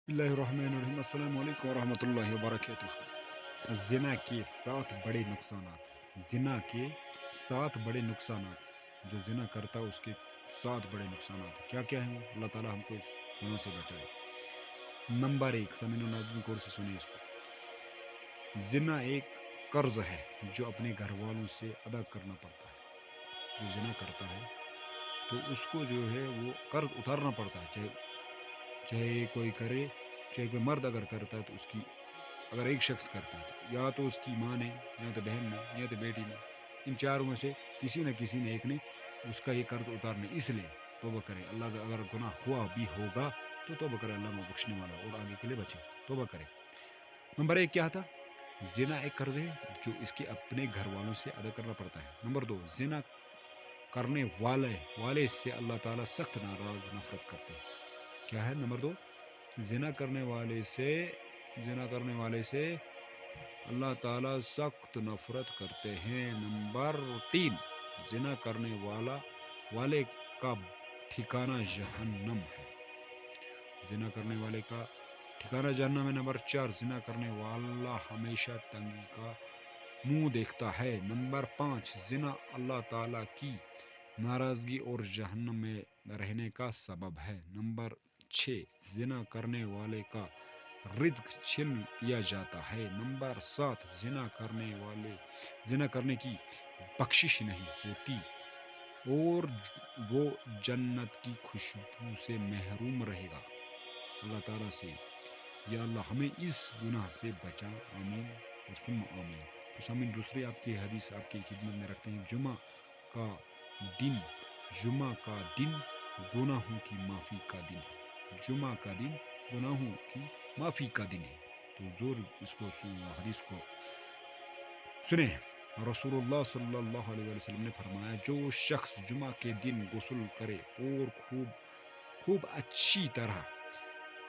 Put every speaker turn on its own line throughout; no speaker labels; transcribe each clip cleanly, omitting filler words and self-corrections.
बिस्मिल्लाहिर्रहमानिर्रहीम अस्सलाम वालेकुम वरहमतुल्लाहि वबरकातुह। ज़िना के 7 बड़े नुकसानात। ज़िना के 7 बड़े नुकसानात। जो ज़िना करता है उसके 7 बड़े नुकसानात क्या क्या हैं वो? अल्लाह ताला हमको इस गुनाह से बचाए। नंबर 1, समीन नाज़रीन गौर से सुनिए इसको। ज़िना एक कर्ज है जो अपने घर वालों से अदा करना पड़ता है। जो ज़िना करता है तो उसको जो है वो कर्ज उतारना पड़ता है, चाहे चाहे कोई करे, चाहे कोई मर्द अगर करता है तो उसकी, अगर एक शख्स करता है तो या तो उसकी माँ ने, या तो बहन ने, या तो बेटी ने, इन चारों में से किसी ने एक ने उसका ये कर्ज उतारना है। इसलिए तौबा करे, अल्लाह का अगर गुनाह हुआ भी होगा तो तौबा करे, अल्लाह में बख्शने वाला और आगे के लिए बचे, तौबा करे। नंबर 1 क्या था? ज़िना एक कर्ज है जो इसके अपने घर वालों से अदा करना पड़ता है। नंबर 2, ज़िना करने वाले से अल्लाह ताला सख्त नाराज नफरत करते हैं। क्या है नंबर 2? ज़िना करने वाले से अल्लाह ताला सख्त नफरत करते हैं। नंबर 3, ज़िना करने वाले का ठिकाना जहन्नम है। ज़िना करने वाले का ठिकाना जहन्नम है। नंबर 4, ज़िना करने वाला हमेशा तंगी का मुंह देखता है। नंबर 5, ज़िना अल्लाह ताला की नाराज़गी और जहन्नम में रहने का सबब है। नंबर 6, ज़िना करने वाले का रिज़्क छीन लिया जाता है। नंबर 7, ज़िना करने की बख्शिश नहीं होती और वो जन्नत की खुशबू से महरूम रहेगा। अल्लाह ताला से, या अल्लाह हमें इस गुनाह से बचा, आमीन और सुम्मा आमीन। तो सामीन, दूसरी आपकी हदीस आपकी खिदमत में रखते हैं। का दिन जुमा का दिन गुनाहों की माफ़ी का दिन है। जुमा का दिन गुनाहों की माफ़ी का दिन है। तो ज़ोर इसको हदीस को सुने। रसूलुल्लाह सल्लल्लाहु अलैहि वसल्लम ने फरमाया, जो शख्स जुमा के दिन गुस्ल करे और खूब खूब अच्छी तरह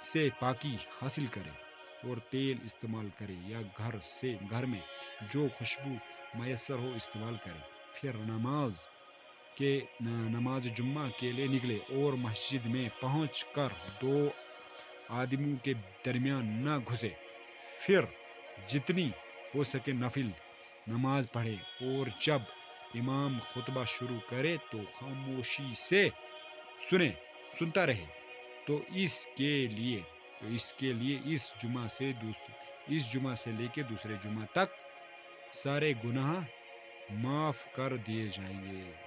से पाकी हासिल करे और तेल इस्तेमाल करे या घर में जो खुशबू मैसर हो इस्तेमाल करे, फिर नमाज जुम्मा के लिए निकले और मस्जिद में पहुंच कर दो आदमियों के दरमियान न घुसे, फिर जितनी हो सके नफिल नमाज पढ़े और जब इमाम खुतबा शुरू करे तो खामोशी से सुने सुनता रहे, तो इसके लिए इस जुमा से लेके दूसरे जुमा तक सारे गुनाह माफ कर दिए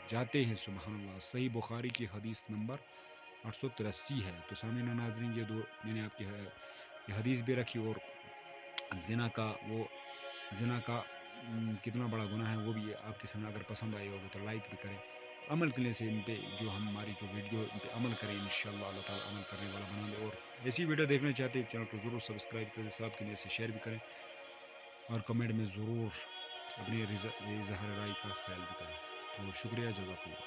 जाते हैं। सुबहान अल्लाह। सही बुखारी की हदीस नंबर 883 है। तो सामीन और नाज़रीन, ये दो मैंने आपकी ये हदीस भी रखी, और ज़िना का कितना बड़ा गुनाह है वो भी आपके सामने। अगर पसंद आई होगी तो लाइक भी करें, अमल करने से इन पे जो हमारी जो वीडियो इन पे अमल करें, इंशाल्लाह अल्लाह ताला अमल करने वाला बना दे। और ऐसी वीडियो देखना चाहते हैं चैनल को ज़रूर सब्सक्राइब करें, साथ के लिए से शेयर भी करें और कमेंट में ज़रूर अपनी इज़हार राय का ख्याल भी करें। तो शुक्रिया, जज़ाकल्लाह।